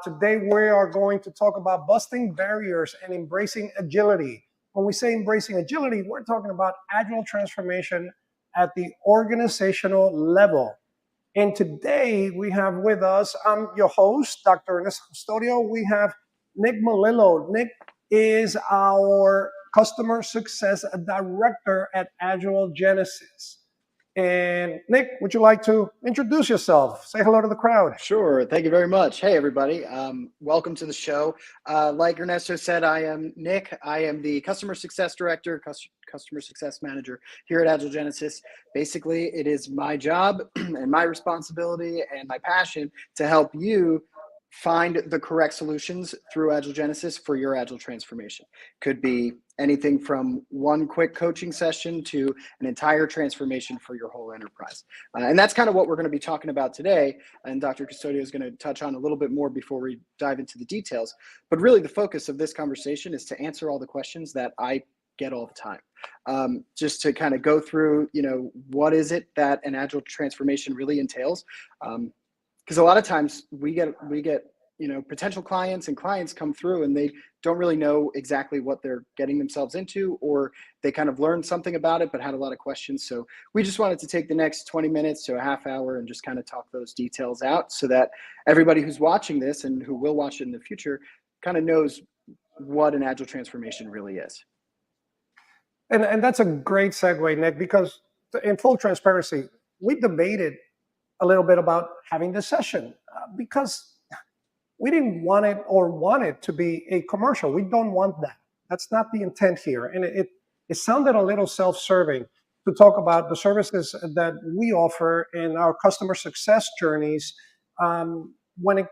Today we are going to talk about busting barriers and embracing agility. When we say embracing agility, we're talking about agile transformation at the organizational level. And today we have with us, I'm your host, Dr. Ernesto Custodio. We have Nick Melillo. Nick is our customer success director at Agile Genesis. And Nick, would you like to introduce yourself? Say hello to the crowd. Sure. Thank you very much. Hey, everybody. Welcome to the show. Like Ernesto said, I am Nick. I am the customer success director, customer success manager here at Agile Genesis. Basically, it is my job and my responsibility and my passion to help you find the correct solutions through Agile Genesis for your Agile transformation. Could be anything from one quick coaching session to an entire transformation for your whole enterprise. And that's kind of what we're going to be talking about today. And Dr. Custodio is going to touch on a little bit more before we dive into the details. But really the focus of this conversation is to answer all the questions that I get all the time. Just to kind of go through, what is it that an Agile transformation really entails? Because a lot of times we get potential clients and clients come through and they don't really know exactly what they're getting themselves into, or they kind of learned something about it but had a lot of questions. So we just wanted to take the next 20 minutes to a half hour and just kind of talk those details out so that everybody who's watching this and who will watch it in the future kind of knows what an Agile transformation really is. And that's a great segue, Nick, because in full transparency, we debated a little bit about having this session because we didn't want it to be a commercial. We don't want that. That's not the intent here. And it sounded a little self-serving to talk about the services that we offer in our customer success journeys when it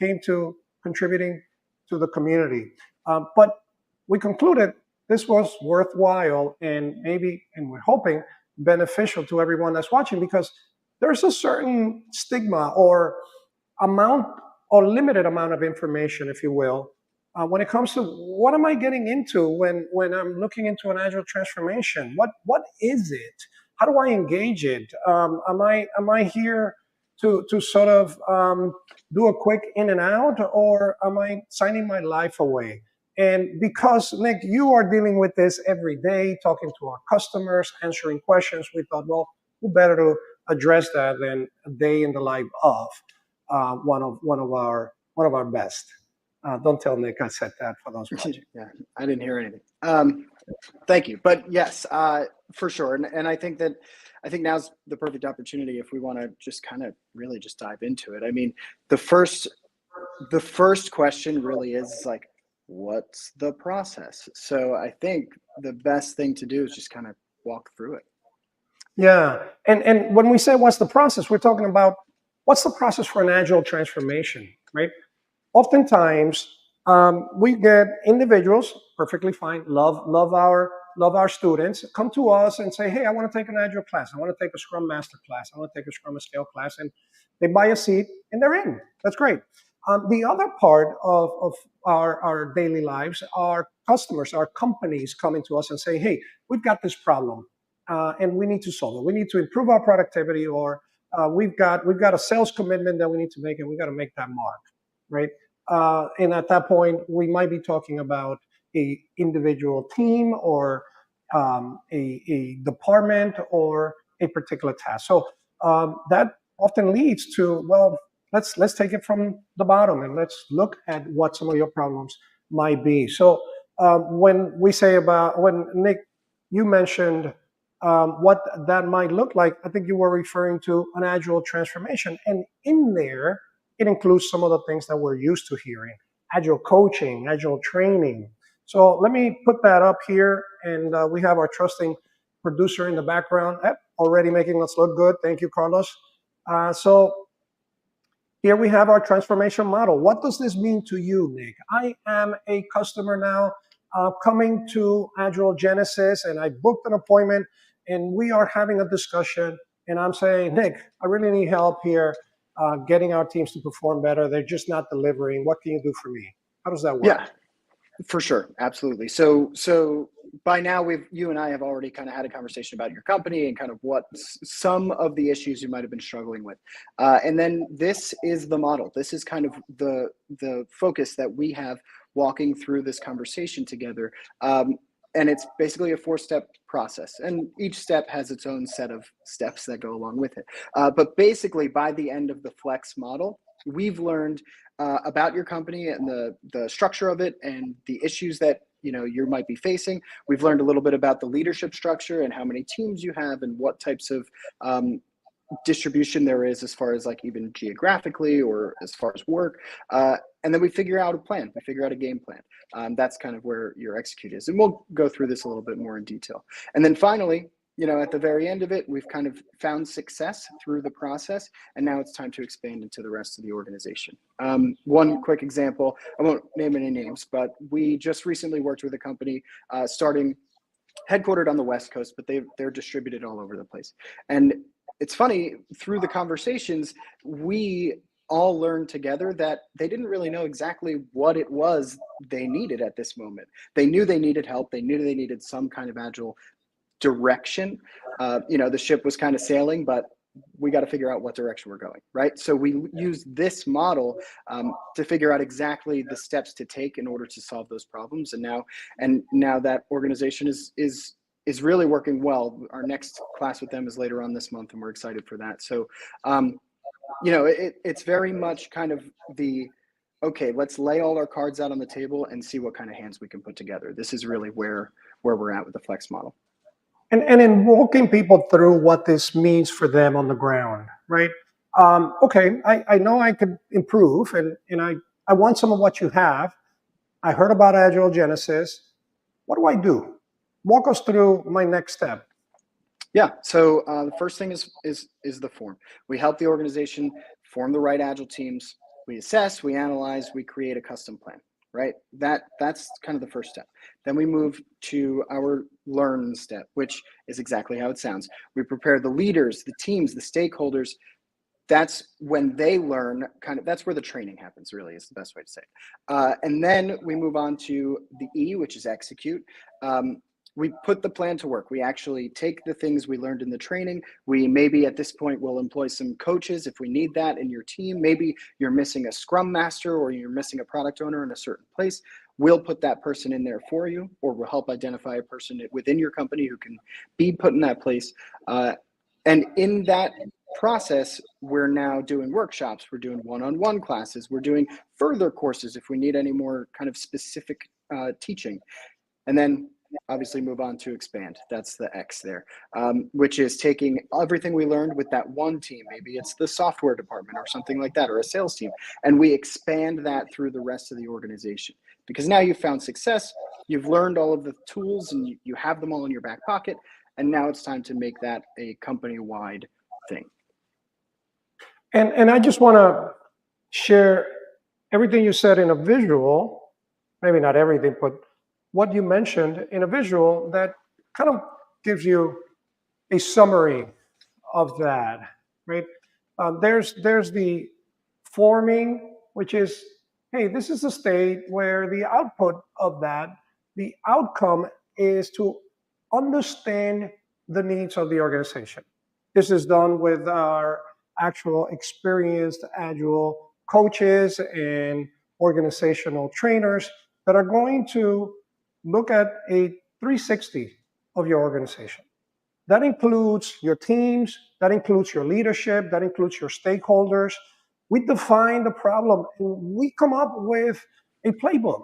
came to contributing to the community. But we concluded this was worthwhile and we're hoping beneficial to everyone that's watching, because there's a certain stigma or limited amount of information, if you will, when it comes to what am I getting into when I'm looking into an Agile transformation? What is it? How do I engage it? Am I here to sort of do a quick in and out, or am I signing my life away? And because, Nick, you are dealing with this every day, talking to our customers, answering questions, we thought, well, who better to address that than a day in the life of one of our best. Don't tell Nick I said that for those watching. Yeah, I didn't hear anything. Thank you, but yes, for sure. And I think now's the perfect opportunity if we want to just kind of really just dive into it. I mean, the first question really is like, what's the process? So I think the best thing to do is just kind of walk through it. Yeah, and when we say what's the process, we're talking about what's the process for an Agile transformation, right? Oftentimes, we get individuals, perfectly fine, love our students, come to us and say, hey, I want to take an Agile class. I want to take a Scrum Master class. I want to take a Scrum and Scale class. And they buy a seat and they're in. That's great. The other part of our daily lives, our customers, our companies coming to us and say, hey, we've got this problem and we need to solve it. We need to improve our productivity, or we've got a sales commitment that we need to make, and we got to make that mark, right? And at that point, we might be talking about a individual team or a department or a particular task. So that often leads to, well, let's take it from the bottom and let's look at what some of your problems might be. So when Nick, you mentioned what that might look like, I think you were referring to an Agile transformation. And in there, it includes some of the things that we're used to hearing: Agile coaching, Agile training. So let me put that up here. And we have our trusting producer in the background already making us look good. Thank you, Carlos. So here we have our transformation model. What does this mean to you, Nick? I am a customer now coming to Agile Genesis, and I booked an appointment, and we are having a discussion, and I'm saying, Nick, I really need help here getting our teams to perform better. They're just not delivering. What can you do for me? How does that work? Yeah, for sure. Absolutely. So by now you and I have already kind of had a conversation about your company and kind of what some of the issues you might have been struggling with. And then this is the model. This is kind of the focus that we have walking through this conversation together. And it's basically a 4-step process, and each step has its own set of steps that go along with it. But basically, by the end of the Flex model, we've learned about your company and the structure of it and the issues that you might be facing. We've learned a little bit about the leadership structure and how many teams you have and what types of distribution there is as far as like even geographically or as far as work. And then we figure out a plan. We figure out a game plan. That's kind of where your execute is. And we'll go through this a little bit more in detail. And then finally, at the very end of it, we've kind of found success through the process, and now it's time to expand into the rest of the organization. One quick example, I won't name any names, but we just recently worked with a company starting headquartered on the West Coast, but they're distributed all over the place. And it's funny, through the conversations, we all learned together that they didn't really know exactly what it was they needed at this moment. They knew they needed help. They knew they needed some kind of agile direction. The ship was kind of sailing, but we got to figure out what direction we're going, right? So we use this model to figure out exactly the steps to take in order to solve those problems. And now that organization is really working well. Our next class with them is later on this month, and we're excited for that. So, it's very much kind of okay, let's lay all our cards out on the table and see what kind of hands we can put together. This is really where we're at with the Flex model. And in walking people through what this means for them on the ground, right? Okay, I know I could improve, and I want some of what you have. I heard about Agile Genesis. What do I do? Walk us through my next step. Yeah. So the first thing is the form. We help the organization form the right Agile teams. We assess, we analyze, we create a custom plan. Right. That's kind of the first step. Then we move to our learn step, which is exactly how it sounds. We prepare the leaders, the teams, the stakeholders. That's when they learn. That's where the training happens. Really, is the best way to say it. And then we move on to the E, which is execute. We put the plan to work. We actually take the things we learned in the training. We maybe at this point will employ some coaches if we need that in your team. Maybe you're missing a scrum master or you're missing a product owner in a certain place. We'll put that person in there for you, or we'll help identify a person within your company who can be put in that place. And in that process, we're now doing workshops. We're doing one-on-one classes. We're doing further courses if we need any more kind of specific teaching. And then obviously move on to expand. That's the X there, which is taking everything we learned with that one team. Maybe it's the software department or something like that, or a sales team. And we expand that through the rest of the organization. Because now you've found success, you've learned all of the tools, and you have them all in your back pocket. And now it's time to make that a company-wide thing. And I just want to share everything you said in a visual, maybe not everything, but what you mentioned in a visual that kind of gives you a summary of that, right? There's the forming, which is, hey, this is the state where the output of that, the outcome is to understand the needs of the organization. This is done with our actual experienced Agile coaches and organizational trainers that are going to look at a 360 of your organization. That includes your teams, that includes your leadership, that includes your stakeholders. We define the problem and we come up with a playbook.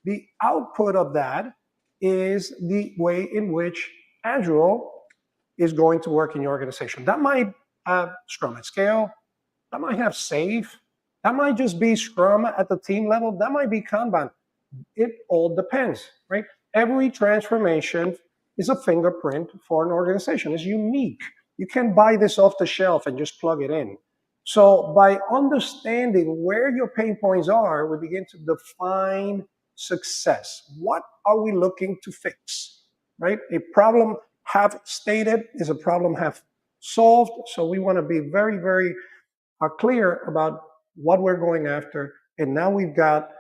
The output of that is the way in which Agile is going to work in your organization. That might have Scrum at Scale, that might have SAFe, that might just be Scrum at the team level, that might be Kanban. It all depends, right? Every transformation is a fingerprint for an organization. It's unique. You can't buy this off the shelf and just plug it in. So by understanding where your pain points are, we begin to define success. What are we looking to fix, right? A problem half stated is a problem half solved. So we want to be very, very clear about what we're going after. And now we've got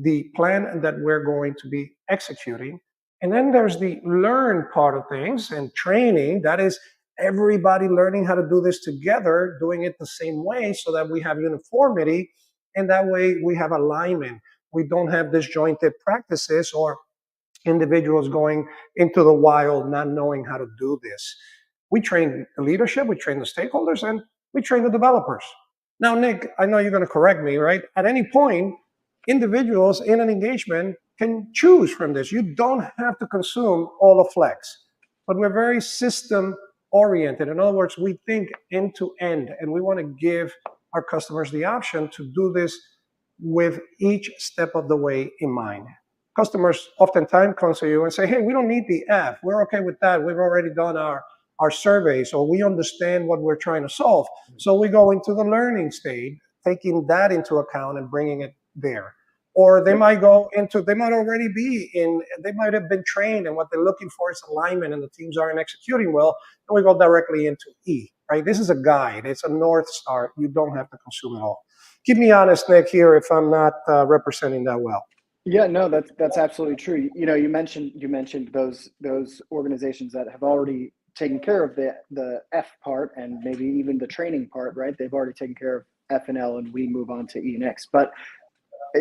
the plan that we're going to be executing. And then there's the learn part of things and training. That is everybody learning how to do this together, doing it the same way so that we have uniformity. And that way we have alignment. We don't have disjointed practices or individuals going into the wild not knowing how to do this. We train the leadership, we train the stakeholders, and we train the developers. Now, Nick, I know you're going to correct me, right? At any point, individuals in an engagement can choose from this. You don't have to consume all of Flex, but we're very system oriented. In other words, we think end to end, and we want to give our customers the option to do this with each step of the way in mind. Customers oftentimes come to you and say, hey, we don't need the F. We're okay with that. We've already done our surveys, or we understand what we're trying to solve. So we go into the learning stage, taking that into account and bringing it there. Or they might go into, they might already be in, they might have been trained, and what they're looking for is alignment, and the teams aren't executing well. And we go directly into E, right? This is a guide. It's a North Star. You don't have to consume it all. Keep me honest, Nick, here if I'm not representing that well. Yeah, no, that's absolutely true. You know, you mentioned those organizations that have already taken care of the F part and maybe even the training part, right? They've already taken care of F and L, and we move on to E next. But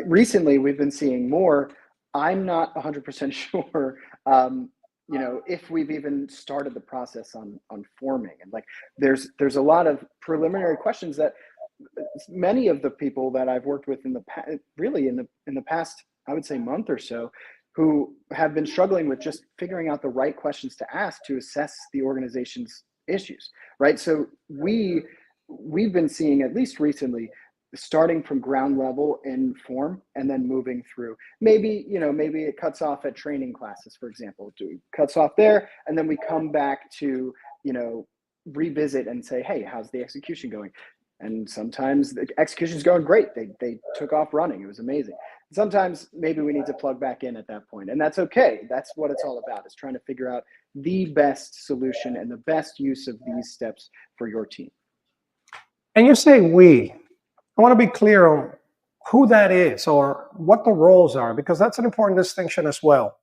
recently, we've been seeing more. I'm not 100% sure, you know, if we've even started the process on forming, and like there's a lot of preliminary questions that many of the people that I've worked with in the really in the past, I would say, month or so, who have been struggling with just figuring out the right questions to ask to assess the organization's issues, right? So we've been seeing, at least recently, starting from ground level in form and then moving through. Maybe, you know, maybe it cuts off at training classes, for example. Cuts off there, and then we come back to, you know, revisit and say, hey, how's the execution going? And sometimes the execution is going great. They took off running. It was amazing. Sometimes maybe we need to plug back in at that point, and that's okay. That's what it's all about, is trying to figure out the best solution and the best use of these steps for your team. And you say we. I want to be clear on who that is or what the roles are, because that's an important distinction as well.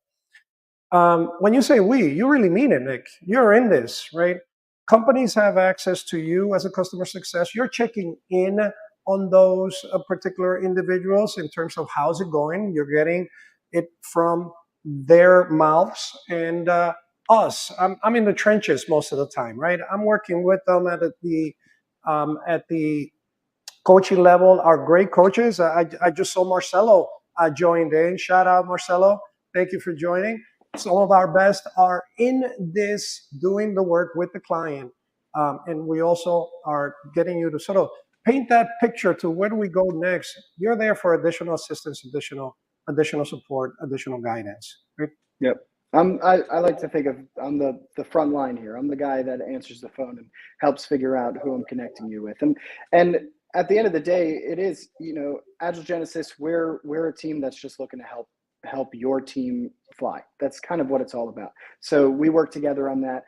When you say we, you really mean it, Nick. You're in this, right? Companies have access to you as a customer success. You're checking in on those particular individuals in terms of how's it going. You're getting it from their mouths and us. I'm in the trenches most of the time, right? I'm working with them at the coaching level. Are great coaches. I just saw Marcelo joined in. Shout out, Marcelo. Thank you for joining. Some of our best are in this doing the work with the client. And we also are getting you to sort of paint that picture to where do we go next. You're there for additional assistance, additional support, additional guidance. Right? Yep. I like to think of, I'm the front line here. I'm the guy that answers the phone and helps figure out who I'm connecting you with. And at the end of the day, it is, you know, Agile Genesis, we're a team that's just looking to help your team fly. That's kind of what it's all about. So we work together on that.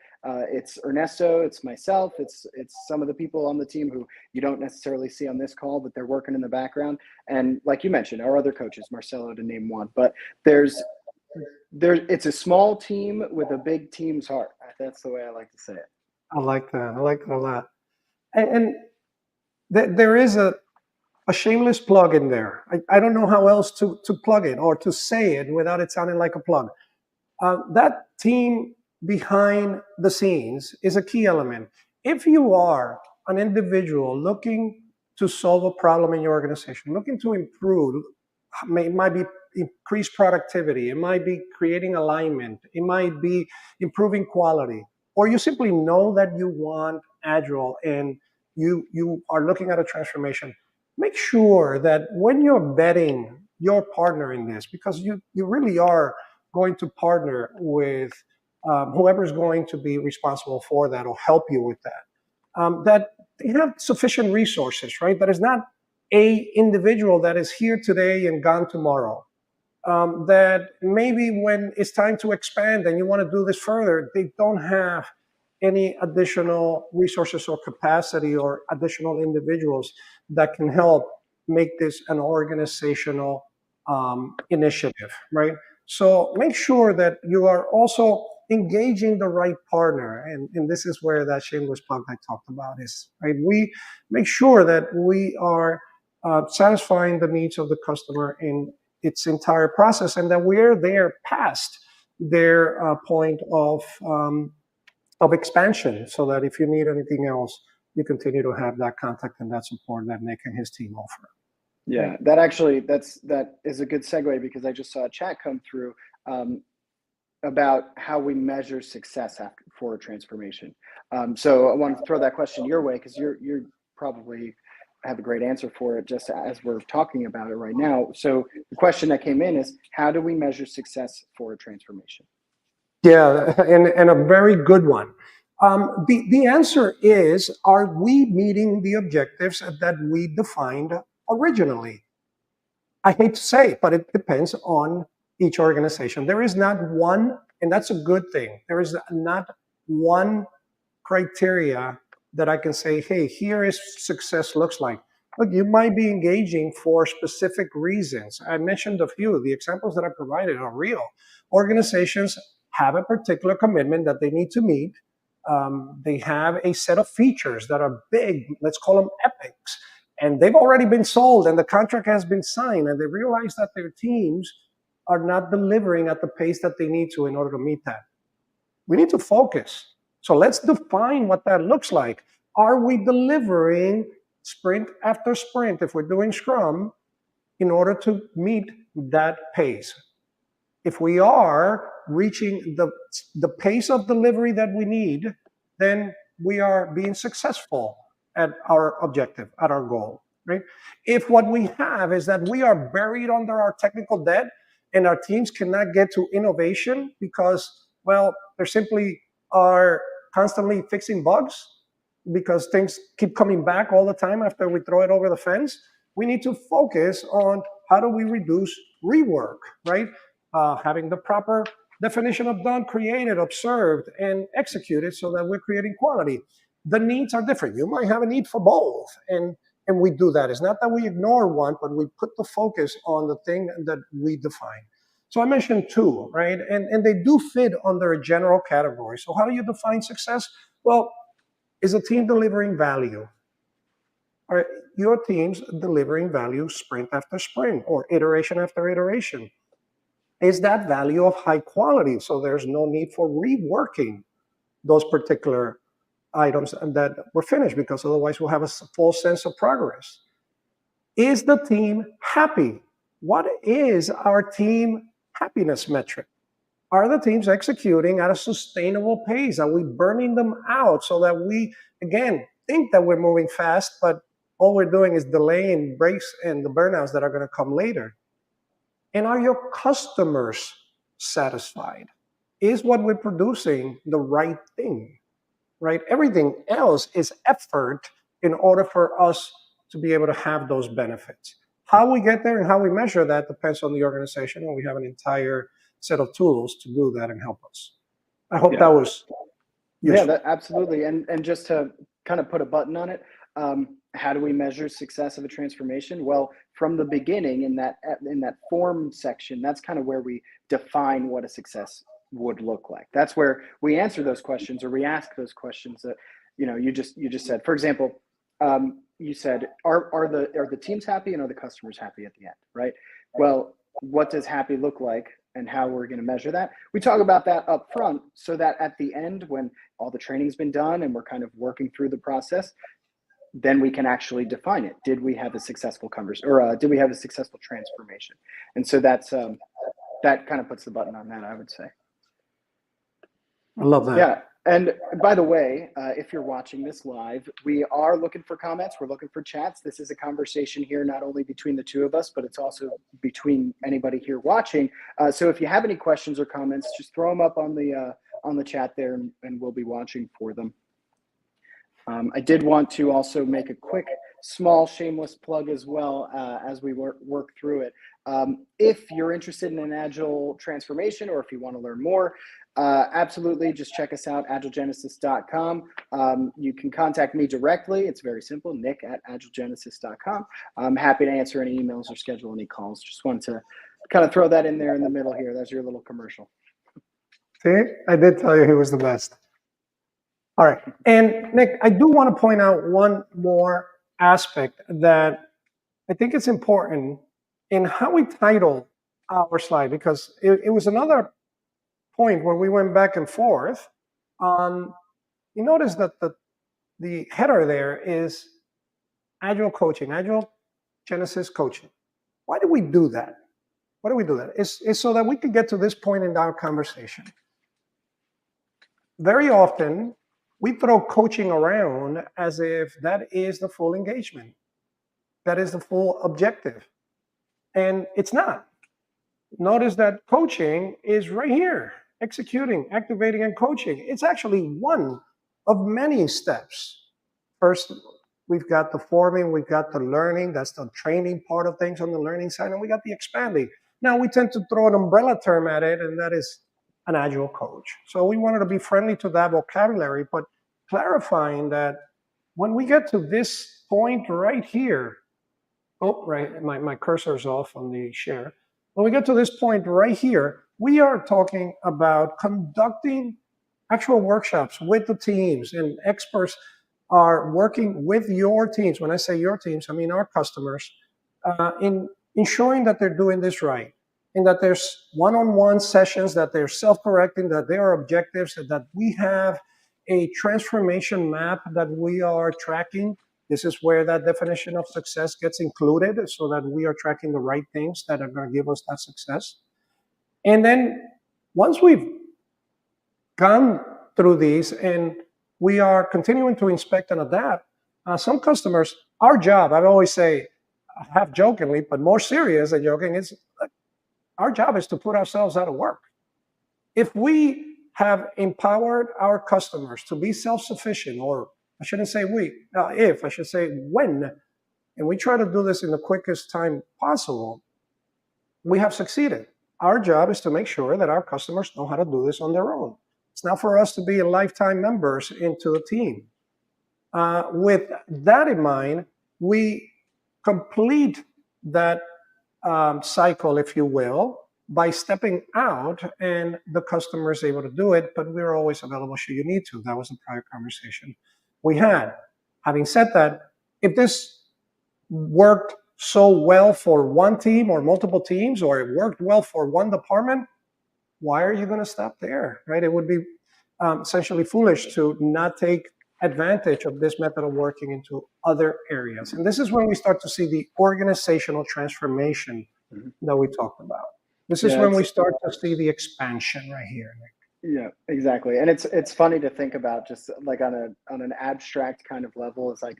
It's Ernesto, it's myself, it's some of the people on the team who you don't necessarily see on this call, but they're working in the background. And like you mentioned, our other coaches, Marcelo to name one, but it's a small team with a big team's heart. That's the way I like to say it. I like that. I like that a lot. And there is a shameless plug in there. I don't know how else to plug it or to say it without it sounding like a plug. That team behind the scenes is a key element. If you are an individual looking to solve a problem in your organization, looking to improve, it might be increase productivity, it might be creating alignment, it might be improving quality, or you simply know that you want Agile and you are looking at a transformation, make sure that when you're vetting your partner in this, because you really are going to partner with whoever's going to be responsible for that or help you with that, that they have sufficient resources, right? That is not a individual that is here today and gone tomorrow. That maybe when it's time to expand and you want to do this further, they don't have any additional resources or capacity or additional individuals that can help make this an organizational initiative, right? So make sure that you are also engaging the right partner. And this is where that shameless plug I talked about is, right? We make sure that we are satisfying the needs of the customer in its entire process and that we're there past their point of expansion so that if you need anything else, you continue to have that contact and that support that Nick and his team offer. Yeah, that is a good segue because I just saw a chat come through about how we measure success for a transformation. So I want to throw that question your way because you're probably have a great answer for it just as we're talking about it right now. So the question that came in is, how do we measure success for a transformation? Yeah, and a very good one. The answer is, are we meeting the objectives that we defined originally? I hate to say it, but it depends on each organization. There is not one, and that's a good thing. There is not one criteria that I can say, hey, here is success looks like. Look, you might be engaging for specific reasons. I mentioned a few. The examples that I provided are real. Organizations have a particular commitment that they need to meet. They have a set of features that are big, let's call them epics, and they've already been sold and the contract has been signed, and they realize that their teams are not delivering at the pace that they need to in order to meet that. We need to focus. So let's define what that looks like. Are we delivering sprint after sprint, if we're doing Scrum, in order to meet that pace? If we are reaching the pace of delivery that we need, then we are being successful at our objective, at our goal, right? If what we have is that we are buried under our technical debt and our teams cannot get to innovation because, well, they simply are constantly fixing bugs because things keep coming back all the time after we throw it over the fence, we need to focus on how do we reduce rework, right? Having the proper definition of done, created, observed, and executed so that we're creating quality. The needs are different. You might have a need for both, and we do that. It's not that we ignore one, but we put the focus on the thing that we define. So I mentioned two, right? And they do fit under a general category. So how do you define success? Well, is a team delivering value? Are your teams delivering value sprint after sprint or iteration after iteration? Is that value of high quality? So there's no need for reworking those particular items and that were finished because otherwise we'll have a false sense of progress. Is the team happy? What is our team happiness metric? Are the teams executing at a sustainable pace? Are we burning them out so that we, again, think that we're moving fast, but all we're doing is delaying breaks and the burnouts that are going to come later? And are your customers satisfied? Is what we're producing the right thing, right? Everything else is effort in order for us to be able to have those benefits. How we get there and how we measure that depends on the organization, and we have an entire set of tools to do that and help us. I hope that was useful. Yeah, absolutely. And just to kind of put a button on it, how do we measure success of a transformation? Well, from the beginning in that form section, that's kind of where we define what a success would look like. That's where we answer those questions or we ask those questions that you just said. For example, you said, are the teams happy and are the customers happy at the end, right? Well, what does happy look like and how we're going to measure that? We talk about that up front so that at the end, when all the training's been done and we're kind of working through the process, then we can actually define it. Did we have a successful conversation, or did we have a successful transformation? And so that's that kind of puts the button on that, I would say. I love that. Yeah. And by the way, if you're watching this live, we are looking for comments. We're looking for chats. This is a conversation here, not only between the two of us, but it's also between anybody here watching. So if you have any questions or comments, just throw them up on the chat there, and we'll be watching for them. I did want to also make a quick, small, shameless plug as well as we work through it. If you're interested in an Agile transformation, or if you want to learn more, absolutely, just check us out, agilegenesis.com. You can contact me directly. It's very simple, Nick@agilegenesis.com. I'm happy to answer any emails or schedule any calls. Just wanted to kind of throw that in there in the middle here. That's your little commercial. See, I did tell you he was the best. All right. And Nick, I do want to point out one more aspect that I think it's important in how we title our slide, because it was another point where we went back and forth on, you notice that the header there is Agile coaching, Agile Genesis coaching. Why do we do that? Why do we do that? It's so that we can get to this point in our conversation. Very often, we throw coaching around as if that is the full engagement, that is the full objective. And it's not. Notice that coaching is right here, executing, activating, and coaching. It's actually one of many steps. First, we've got the forming, we've got the learning, that's the training part of things on the learning side, and we got the expanding. Now, we tend to throw an umbrella term at it, and that is an agile coach. So we wanted to be friendly to that vocabulary, but clarifying that when we get to this point right here, oh, right, my cursor's off on the share. When we get to this point right here, we are talking about conducting actual workshops with the teams, and experts are working with your teams. When I say your teams, I mean our customers, in ensuring that they're doing this right, and that there's one-on-one sessions, that they're self-correcting, that there are objectives, and that we have a transformation map that we are tracking. This is where that definition of success gets included, so that we are tracking the right things that are going to give us that success. And then once we've gone through these and we are continuing to inspect and adapt, some customers, our job, I always say, half jokingly, but more serious than joking, is our job is to put ourselves out of work. If we have empowered our customers to be self-sufficient, or I shouldn't say we, if I should say when, and we try to do this in the quickest time possible, we have succeeded. Our job is to make sure that our customers know how to do this on their own. It's not for us to be lifetime members into the team. With that in mind, we complete that cycle, if you will, by stepping out, and the customer is able to do it, but we're always available should you need to. That was a prior conversation we had. Having said that, if this worked so well for one team or multiple teams, or it worked well for one department, why are you going to stop there, right? It would be essentially foolish to not take advantage of this method of working into other areas. And this is when we start to see the organizational transformation that we talked about. This is when we start to see the expansion right here, Nick. Yeah, exactly. And it's funny to think about, just like on an abstract kind of level. It's like,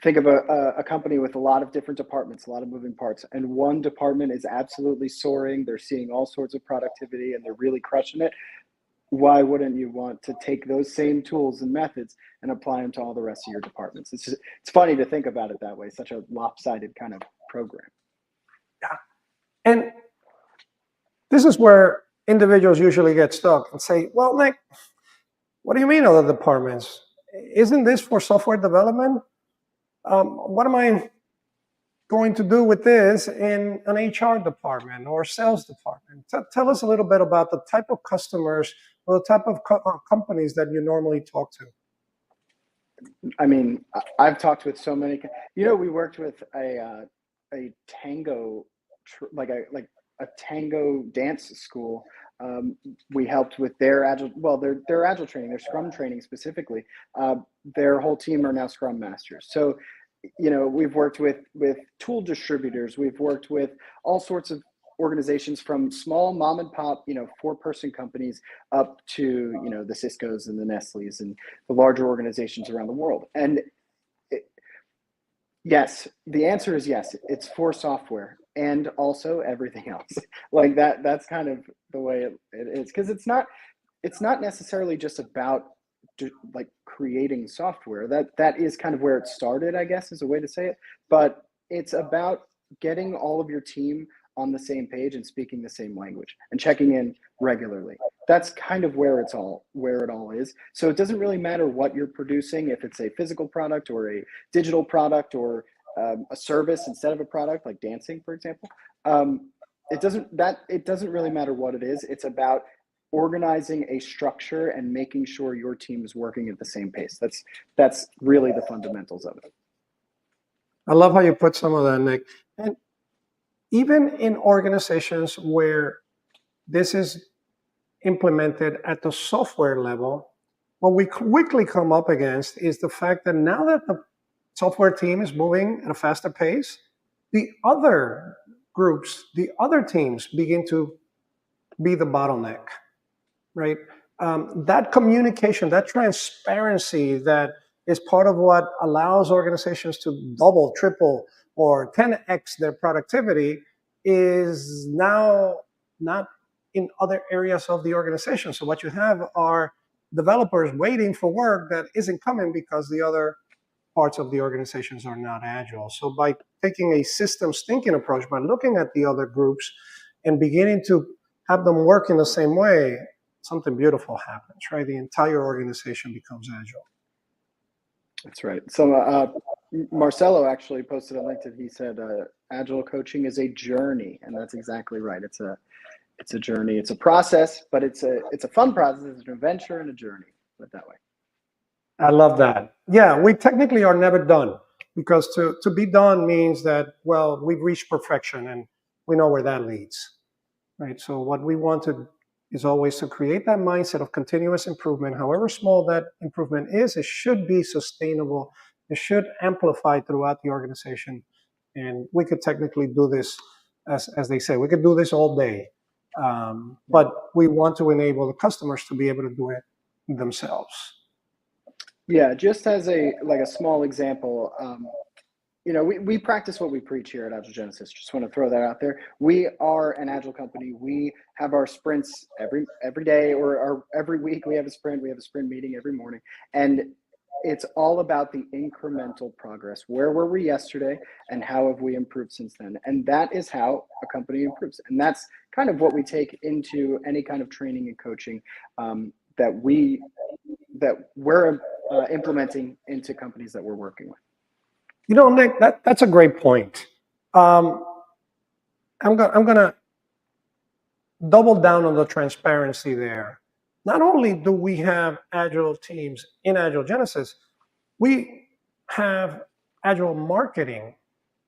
think of a company with a lot of different departments, a lot of moving parts, and one department is absolutely soaring. They're seeing all sorts of productivity and they're really crushing it. Why wouldn't you want to take those same tools and methods and apply them to all the rest of your departments? It's funny to think about it that way. Such a lopsided kind of program. Yeah. And this is where individuals usually get stuck and say, well, Nick, what do you mean other departments? Isn't this for software development? What am I going to do with this in an HR department or sales department? Tell us a little bit about the type of customers or the type of companies that you normally talk to. I mean, I've talked with so many. We worked with a tango, like a tango dance school. We helped with their agile, their agile training, their Scrum training specifically. Their whole team are now Scrum masters. So, we've worked with tool distributors. We've worked with all sorts of organizations, from small mom and pop, 4-person companies, up to, the Ciscos and the Nestles and the larger organizations around the world. And yes, the answer is yes. It's for software and also everything else. Like that's kind of the way it is, because it's not necessarily just about like creating software. That is kind of where it started, I guess, is a way to say it. But it's about getting all of your team on the same page and speaking the same language and checking in regularly. That's kind of where it all is. So it doesn't really matter what you're producing, if it's a physical product or a digital product or a service instead of a product, like dancing, for example. it doesn't really matter what it is. It's about organizing a structure and making sure your team is working at the same pace. That's really the fundamentals of it. I love how you put some of that, Nick. And even in organizations where this is implemented at the software level, what we quickly come up against is the fact that now that the software team is moving at a faster pace, the other groups, the other teams begin to be the bottleneck, right? That communication, that transparency that is part of what allows organizations to double, triple, or 10x their productivity is now not in other areas of the organization. So what you have are developers waiting for work that isn't coming because the other parts of the organizations are not agile. So by taking a systems thinking approach, by looking at the other groups and beginning to have them work in the same way, something beautiful happens, right? The entire organization becomes agile. That's right. So Marcelo actually posted on LinkedIn. He said, "Agile coaching is a journey," and that's exactly right. It's a journey. It's a process, but it's a fun process. It's an adventure and a journey. Put it that way. I love that. Yeah, we technically are never done because to be done means that, well, we've reached perfection and we know where that leads, right? So what we want to is always to create that mindset of continuous improvement. However small that improvement is, it should be sustainable. It should amplify throughout the organization. And we could technically do this, as they say, we could do this all day. But we want to enable the customers to be able to do it themselves. Yeah, just as a small example, we practice what we preach here at Agile Genesis. Just want to throw that out there. We are an agile company. We have our sprints every day or every week. We have a sprint. We have a sprint meeting every morning, and it's all about the incremental progress. Where were we yesterday, and how have we improved since then? And that is how a company improves. And that's kind of what we take into any kind of training and coaching that we're implementing into companies that we're working with. You know, Nick, that's a great point. I'm gonna double down on the transparency there. Not only do we have agile teams in Agile Genesis, we have agile marketing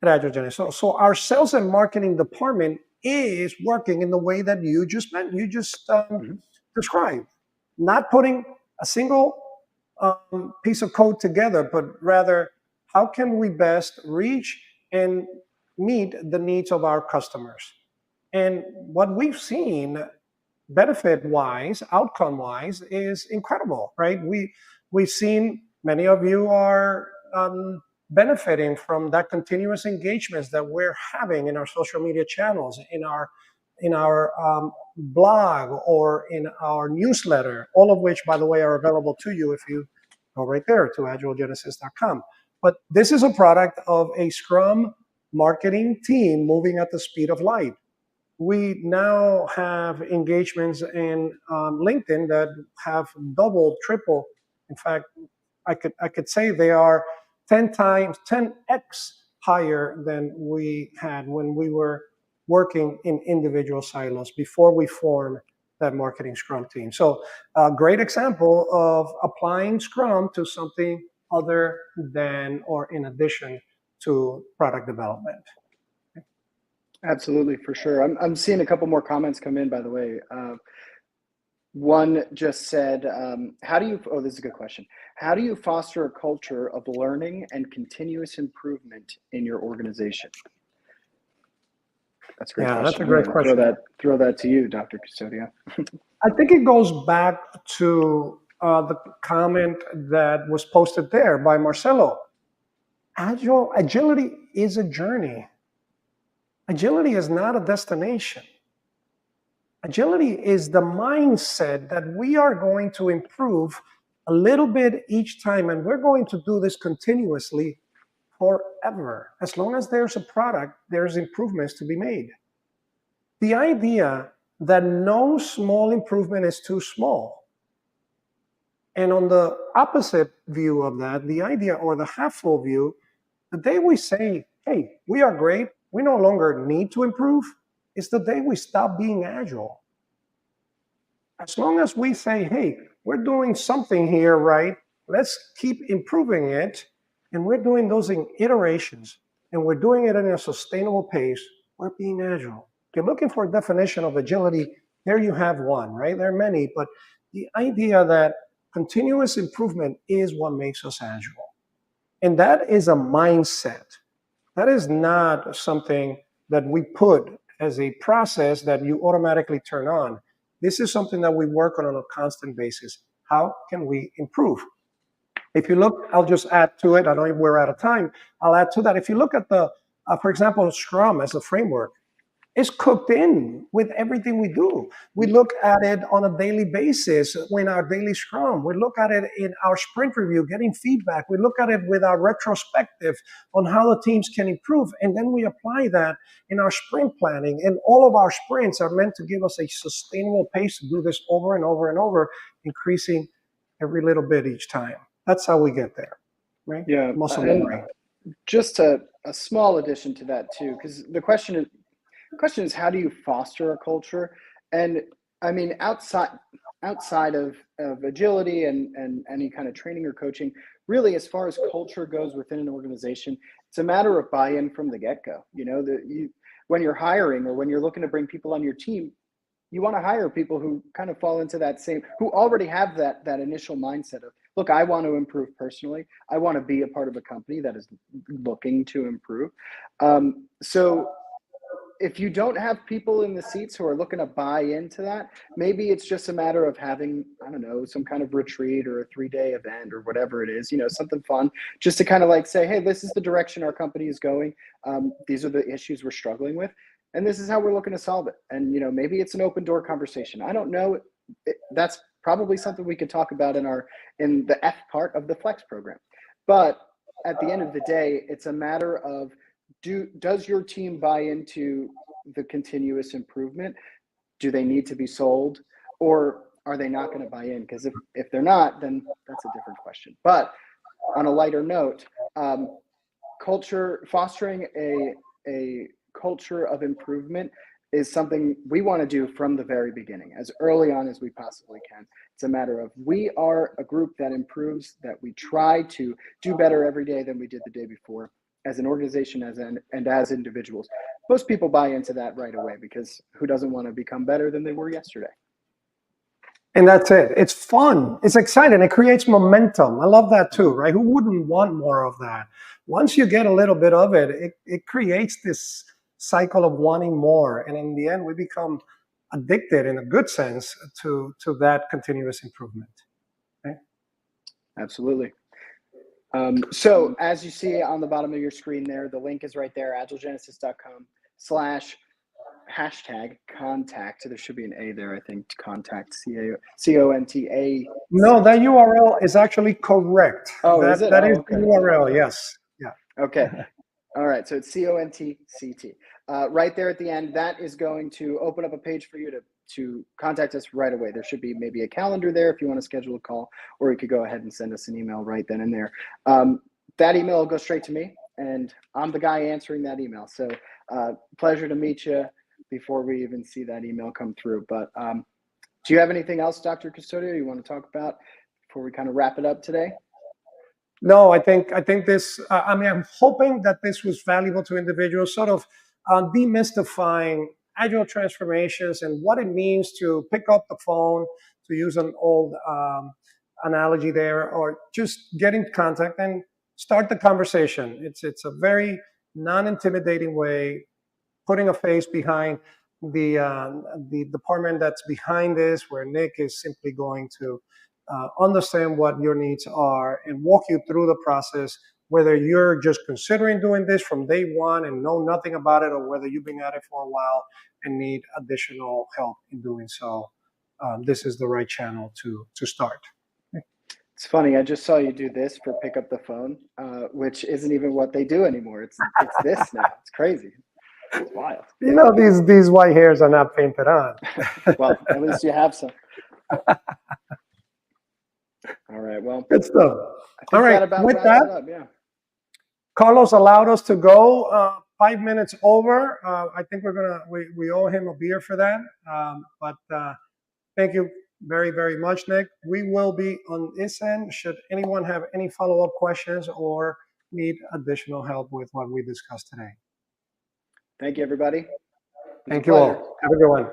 at Agile Genesis. So our sales and marketing department is working in the way that you just described. Not putting a single piece of code together, but rather how can we best reach and meet the needs of our customers? And what we've seen benefit-wise, outcome-wise, is incredible, right? We've seen many of you are benefiting from that continuous engagements that we're having in our social media channels, in our blog, or in our newsletter, all of which, by the way, are available to you if you go right there to agilegenesis.com. But this is a product of a Scrum marketing team moving at the speed of light. We now have engagements in LinkedIn that have double, triple. In fact, I could say they are 10x higher than we had when we were working in individual silos before we formed that marketing Scrum team. So a great example of applying Scrum to something other than or in addition to product development. Absolutely, for sure. I'm seeing a couple more comments come in, by the way. One just said, this is a good question. How do you foster a culture of learning and continuous improvement in your organization? That's a great question. That's a great question. Throw that to you, Dr. Custodio. I think it goes back to the comment that was posted there by Marcelo. Agility is a journey. Agility is not a destination. Agility is the mindset that we are going to improve a little bit each time, and we're going to do this continuously forever. As long as there's a product, there's improvements to be made. The idea that no small improvement is too small. And on the opposite view of that, the idea, or the half full view, the day we say, hey, we are great, we no longer need to improve, is the day we stop being agile. As long as we say, hey, we're doing something here right, let's keep improving it, and we're doing those in iterations, and we're doing it at a sustainable pace, we're being agile. If you're looking for a definition of agility, there you have one, right? There are many, but the idea that continuous improvement is what makes us agile. And that is a mindset. That is not something that we put as a process that you automatically turn on. This is something that we work on a constant basis. How can we improve? If you look, I'll just add to it. I know we're out of time. I'll add to that. If you look at for example, Scrum as a framework, it's cooked in with everything we do. We look at it on a daily basis in our daily scrum. We look at it in our sprint review, getting feedback. We look at it with our retrospective on how the teams can improve. And then we apply that in our sprint planning. And all of our sprints are meant to give us a sustainable pace to do this over and over and over, increasing every little bit each time. That's how we get there, right? Yeah. Muscle memory. Just a small addition to that too, because the question is how do you foster a culture? And I mean, outside of agility and any kind of training or coaching, really, as far as culture goes within an organization, it's a matter of buy-in from the get-go. You know, when you're hiring or when you're looking to bring people on your team, you want to hire people who kind of fall into that same, who already have that initial mindset of, look, I want to improve personally. I want to be a part of a company that is looking to improve. So if you don't have people in the seats who are looking to buy into that, maybe it's just a matter of having, I don't know, some kind of retreat or a 3-day event or whatever it is, you know, something fun, just to kind of like say, hey, this is the direction our company is going. These are the issues we're struggling with, and this is how we're looking to solve it. And, you know, maybe it's an open door conversation. I don't know. That's probably something we could talk about in the F part of the Flex program. But at the end of the day, it's a matter of, does your team buy into the continuous improvement? Do they need to be sold, or are they not going to buy in? Because if they're not, then that's a different question. But on a lighter note, fostering a culture of improvement is something we want to do from the very beginning, as early on as we possibly can. It's a matter of, we are a group that improves, that we try to do better every day than we did the day before, as an organization, and as individuals. Most people buy into that right away, because who doesn't want to become better than they were yesterday? And that's it. It's fun. It's exciting. It creates momentum. I love that too, right? Who wouldn't want more of that? Once you get a little bit of it, it creates this cycle of wanting more. And in the end, we become addicted, in a good sense, to that continuous improvement. Okay? Absolutely. So as you see on the bottom of your screen there, the link is right there, agilegenesis.com/#contact. There should be an A there, I think, to contact, CONTA. No, that URL is actually correct. Oh, is it? That is okay. the URL, yes. Yeah. Okay. All right, so it's CONTCT. Right there at the end, that is going to open up a page for you to contact us right away. There should be maybe a calendar there if you want to schedule a call, or you could go ahead and send us an email right then and there. That email will go straight to me, and I'm the guy answering that email. So pleasure to meet you before we even see that email come through. But do you have anything else, Dr. Custodio, you want to talk about before we kind of wrap it up today? No, I think this, I mean, I'm hoping that this was valuable to individuals, sort of demystifying agile transformations and what it means to pick up the phone, to use an old analogy there, or just get in contact and start the conversation. It's a very non-intimidating way, putting a face behind the department that's behind this, where Nick is simply going to understand what your needs are and walk you through the process, whether you're just considering doing this from day one and know nothing about it, or whether you've been at it for a while and need additional help in doing so. This is the right channel to start. It's funny, I just saw you do this for pick up the phone, which isn't even what they do anymore. It's this now. It's crazy. It's wild. You know, these white hairs are not painted on. Well, at least you have some. All right. Well, good stuff. All right. With that, yeah. Carlos allowed us to go 5 minutes over. I think we owe him a beer for that. But thank you very, very much, Nick. We will be on this end. Should anyone have any follow-up questions or need additional help with what we discussed today. Thank you, everybody. It was a Thank you pleasure. all. Have a good one.